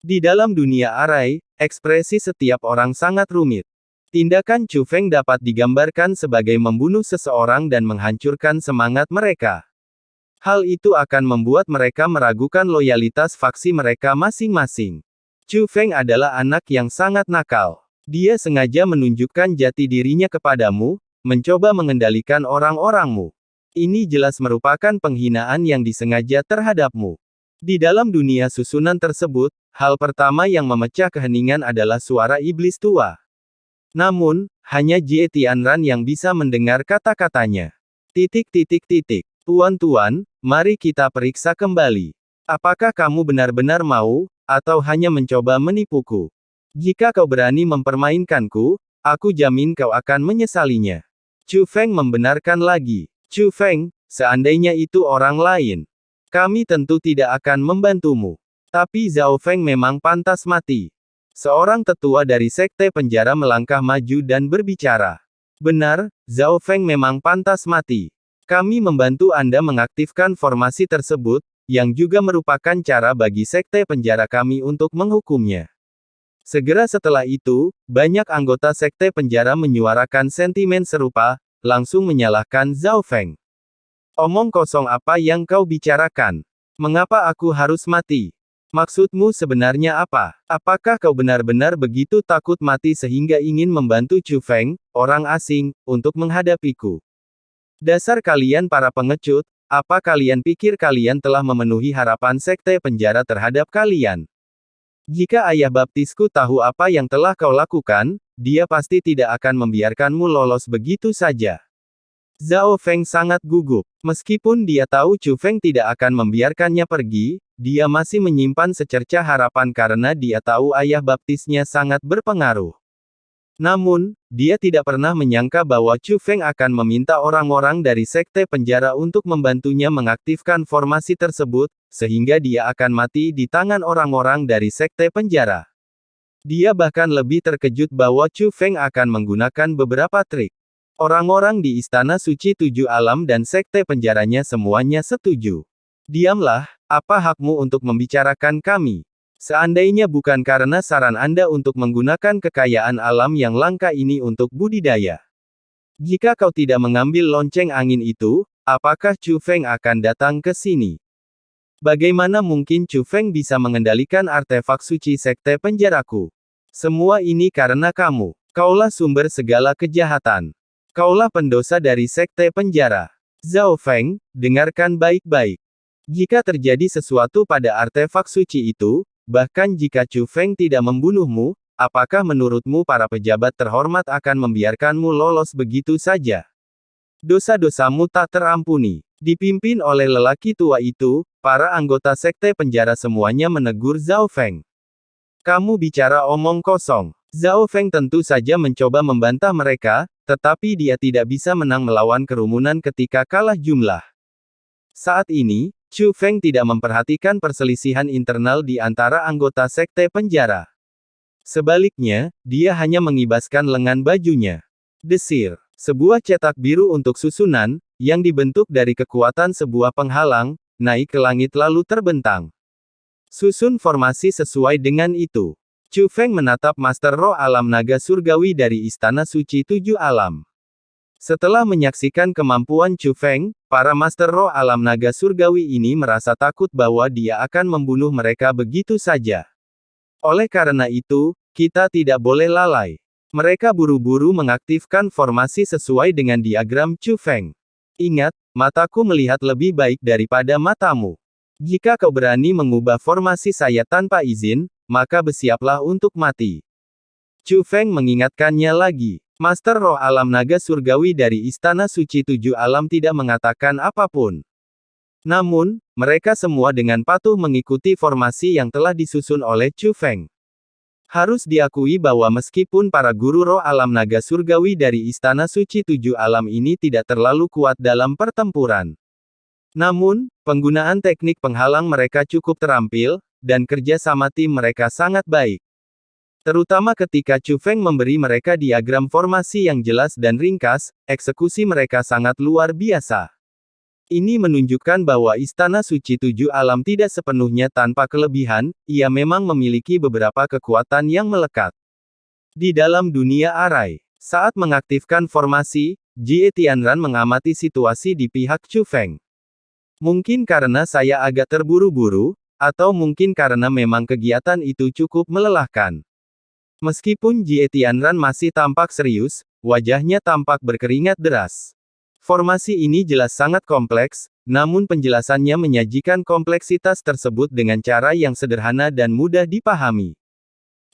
Di dalam dunia arai, ekspresi setiap orang sangat rumit. Tindakan Chu Feng dapat digambarkan sebagai membunuh seseorang dan menghancurkan semangat mereka. Hal itu akan membuat mereka meragukan loyalitas faksi mereka masing-masing. Chu Feng adalah anak yang sangat nakal. Dia sengaja menunjukkan jati dirinya kepadamu, mencoba mengendalikan orang-orangmu. Ini jelas merupakan penghinaan yang disengaja terhadapmu. Di dalam dunia susunan tersebut, hal pertama yang memecah keheningan adalah suara iblis tua. Namun, hanya Jie Tianran yang bisa mendengar kata-katanya. Tuan-tuan, mari kita periksa kembali. Apakah kamu benar-benar mau, atau hanya mencoba menipuku? Jika kau berani mempermainkanku, aku jamin kau akan menyesalinya. Chu Feng membenarkan lagi. Chu Feng, seandainya itu orang lain, kami tentu tidak akan membantumu. Tapi Zhao Feng memang pantas mati. Seorang tetua dari sekte penjara melangkah maju dan berbicara. Benar, Zhao Feng memang pantas mati. Kami membantu Anda mengaktifkan formasi tersebut, yang juga merupakan cara bagi sekte penjara kami untuk menghukumnya. Segera setelah itu, banyak anggota sekte penjara menyuarakan sentimen serupa, langsung menyalahkan Zhao Feng. Omong kosong apa yang kau bicarakan? Mengapa aku harus mati? Maksudmu sebenarnya apa? Apakah kau benar-benar begitu takut mati sehingga ingin membantu Chu Feng, orang asing, untuk menghadapiku? Dasar kalian para pengecut, apa kalian pikir kalian telah memenuhi harapan sekte penjara terhadap kalian? Jika ayah baptisku tahu apa yang telah kau lakukan, dia pasti tidak akan membiarkanmu lolos begitu saja. Zhao Feng sangat gugup. Meskipun dia tahu Chu Feng tidak akan membiarkannya pergi, dia masih menyimpan secercah harapan karena dia tahu ayah baptisnya sangat berpengaruh. Namun, dia tidak pernah menyangka bahwa Chu Feng akan meminta orang-orang dari sekte penjara untuk membantunya mengaktifkan formasi tersebut, sehingga dia akan mati di tangan orang-orang dari sekte penjara. Dia bahkan lebih terkejut bahwa Chu Feng akan menggunakan beberapa trik. Orang-orang di Istana Suci Tujuh Alam dan sekte penjaranya semuanya setuju. Diamlah, apa hakmu untuk membicarakan kami? Seandainya bukan karena saran Anda untuk menggunakan kekayaan alam yang langka ini untuk budidaya. Jika kau tidak mengambil lonceng angin itu, apakah Chu Feng akan datang ke sini? Bagaimana mungkin Chu Feng bisa mengendalikan artefak suci sekte penjaraku? Semua ini karena kamu. Kaulah sumber segala kejahatan. Kaulah pendosa dari sekte penjara. Zhao Feng, dengarkan baik-baik. Jika terjadi sesuatu pada artefak suci itu, bahkan jika Chu Feng tidak membunuhmu, apakah menurutmu para pejabat terhormat akan membiarkanmu lolos begitu saja? Dosa-dosamu tak terampuni. Dipimpin oleh lelaki tua itu, para anggota sekte penjara semuanya menegur Zhao Feng. Kamu bicara omong kosong. Zhao Feng tentu saja mencoba membantah mereka, tetapi dia tidak bisa menang melawan kerumunan ketika kalah jumlah. Saat ini, Chu Feng tidak memperhatikan perselisihan internal di antara anggota sekte penjara. Sebaliknya, dia hanya mengibaskan lengan bajunya. Desir, sebuah cetak biru untuk susunan, yang dibentuk dari kekuatan sebuah penghalang, naik ke langit lalu terbentang. Susun formasi sesuai dengan itu. Chu Feng menatap Master Roh Alam Naga Surgawi dari Istana Suci Tujuh Alam. Setelah menyaksikan kemampuan Chu Feng, para Master Roh Alam Naga Surgawi ini merasa takut bahwa dia akan membunuh mereka begitu saja. Oleh karena itu, kita tidak boleh lalai. Mereka buru-buru mengaktifkan formasi sesuai dengan diagram Chu Feng. Ingat, mataku melihat lebih baik daripada matamu. Jika kau berani mengubah formasi saya tanpa izin, maka bersiaplah untuk mati. Chu Feng mengingatkannya lagi. Master Roh Alam Naga Surgawi dari Istana Suci Tujuh Alam tidak mengatakan apapun. Namun, mereka semua dengan patuh mengikuti formasi yang telah disusun oleh Chu Feng. Harus diakui bahwa meskipun para guru Roh Alam Naga Surgawi dari Istana Suci Tujuh Alam ini tidak terlalu kuat dalam pertempuran. Namun, penggunaan teknik penghalang mereka cukup terampil, dan kerja sama tim mereka sangat baik. Terutama ketika Chu Feng memberi mereka diagram formasi yang jelas dan ringkas, eksekusi mereka sangat luar biasa. Ini menunjukkan bahwa Istana Suci Tujuh Alam tidak sepenuhnya tanpa kelebihan, ia memang memiliki beberapa kekuatan yang melekat. Di dalam dunia arai, saat mengaktifkan formasi, Jie Tianran mengamati situasi di pihak Chu Feng. Mungkin karena saya agak terburu-buru, atau mungkin karena memang kegiatan itu cukup melelahkan. Meskipun Jie Tianran masih tampak serius, wajahnya tampak berkeringat deras. Formasi ini jelas sangat kompleks, namun penjelasannya menyajikan kompleksitas tersebut dengan cara yang sederhana dan mudah dipahami.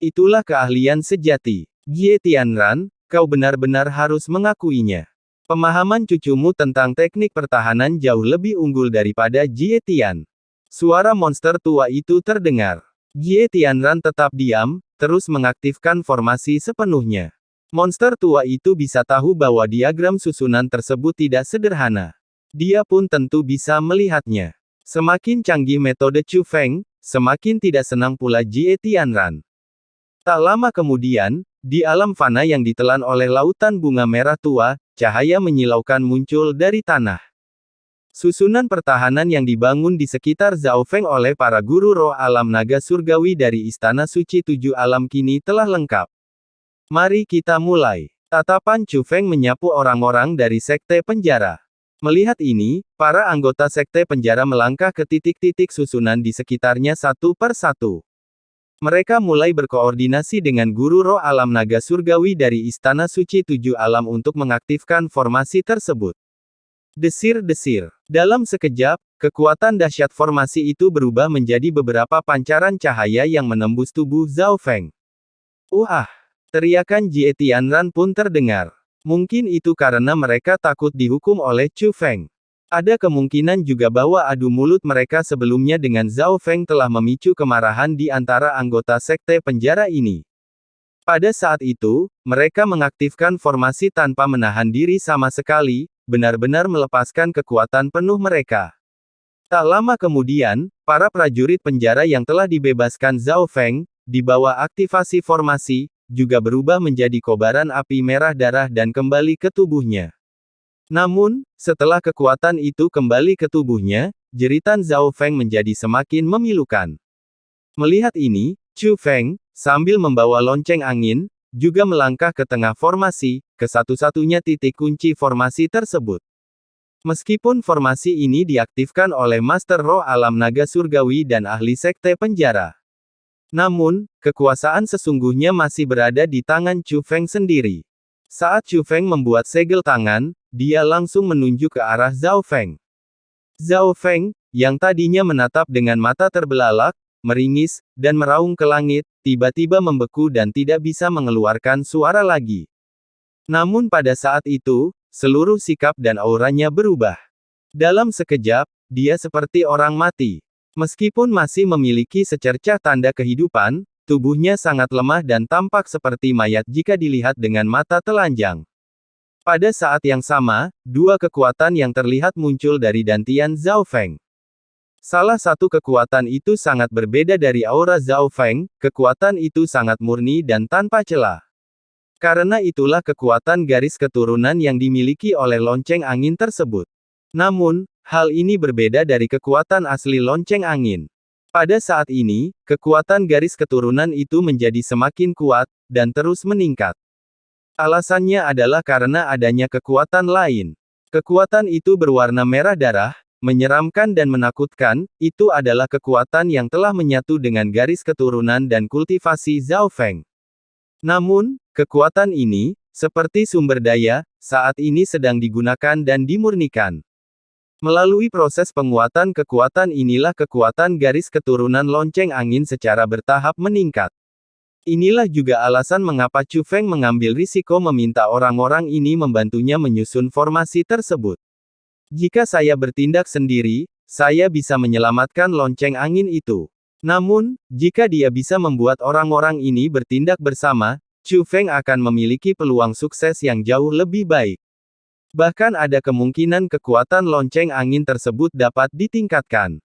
Itulah keahlian sejati. Jie Tianran, kau benar-benar harus mengakuinya. Pemahaman cucumu tentang teknik pertahanan jauh lebih unggul daripada Jie Tian. Suara monster tua itu terdengar. Jie Tianran tetap diam, terus mengaktifkan formasi sepenuhnya. Monster tua itu bisa tahu bahwa diagram susunan tersebut tidak sederhana. Dia pun tentu bisa melihatnya. Semakin canggih metode Chu Feng, semakin tidak senang pula Jie Tianran. Tak lama kemudian, di alam fana yang ditelan oleh lautan bunga merah tua, cahaya menyilaukan muncul dari tanah. Susunan pertahanan yang dibangun di sekitar Zhao Feng oleh para guru roh alam naga surgawi dari Istana Suci Tujuh Alam kini telah lengkap. Mari kita mulai. Tatapan Chu Feng menyapu orang-orang dari Sekte Penjara. Melihat ini, para anggota Sekte Penjara melangkah ke titik-titik susunan di sekitarnya satu per satu. Mereka mulai berkoordinasi dengan guru roh alam naga surgawi dari Istana Suci Tujuh Alam untuk mengaktifkan formasi tersebut. Desir-desir. Dalam sekejap, kekuatan dahsyat formasi itu berubah menjadi beberapa pancaran cahaya yang menembus tubuh Zhao Feng. Wah! Teriakan Jie Tianran pun terdengar. Mungkin itu karena mereka takut dihukum oleh Chu Feng. Ada kemungkinan juga bahwa adu mulut mereka sebelumnya dengan Zhao Feng telah memicu kemarahan di antara anggota Sekte Penjara ini. Pada saat itu, mereka mengaktifkan formasi tanpa menahan diri sama sekali, benar-benar melepaskan kekuatan penuh mereka. Tak lama kemudian, para prajurit penjara yang telah dibebaskan Zhao Feng, di bawah aktivasi formasi, juga berubah menjadi kobaran api merah darah dan kembali ke tubuhnya. Namun, setelah kekuatan itu kembali ke tubuhnya, jeritan Zhao Feng menjadi semakin memilukan. Melihat ini, Chu Feng, sambil membawa lonceng angin, juga melangkah ke tengah formasi, ke satu-satunya titik kunci formasi tersebut. Meskipun formasi ini diaktifkan oleh Master Roh Alam Naga Surgawi dan ahli Sekte Penjara. Namun, kekuasaan sesungguhnya masih berada di tangan Chu Feng sendiri. Saat Chu Feng membuat segel tangan, dia langsung menunjuk ke arah Zhao Feng. Zhao Feng, yang tadinya menatap dengan mata terbelalak, meringis, dan meraung ke langit, tiba-tiba membeku dan tidak bisa mengeluarkan suara lagi. Namun pada saat itu, seluruh sikap dan auranya berubah. Dalam sekejap, dia seperti orang mati. Meskipun masih memiliki secercah tanda kehidupan, tubuhnya sangat lemah dan tampak seperti mayat jika dilihat dengan mata telanjang. Pada saat yang sama, dua kekuatan yang terlihat muncul dari dantian Zhao Feng. Salah satu kekuatan itu sangat berbeda dari aura Zhao Feng, kekuatan itu sangat murni dan tanpa celah. Karena itulah kekuatan garis keturunan yang dimiliki oleh lonceng angin tersebut. Namun, hal ini berbeda dari kekuatan asli lonceng angin. Pada saat ini, kekuatan garis keturunan itu menjadi semakin kuat, dan terus meningkat. Alasannya adalah karena adanya kekuatan lain. Kekuatan itu berwarna merah darah, menyeramkan dan menakutkan, itu adalah kekuatan yang telah menyatu dengan garis keturunan dan kultivasi Zhao Feng. Namun, kekuatan ini, seperti sumber daya, saat ini sedang digunakan dan dimurnikan. Melalui proses penguatan kekuatan inilah kekuatan garis keturunan lonceng angin secara bertahap meningkat. Inilah juga alasan mengapa Chu Feng mengambil risiko meminta orang-orang ini membantunya menyusun formasi tersebut. Jika saya bertindak sendiri, saya bisa menyelamatkan lonceng angin itu. Namun, jika dia bisa membuat orang-orang ini bertindak bersama, Chu Feng akan memiliki peluang sukses yang jauh lebih baik. Bahkan ada kemungkinan kekuatan lonceng angin tersebut dapat ditingkatkan.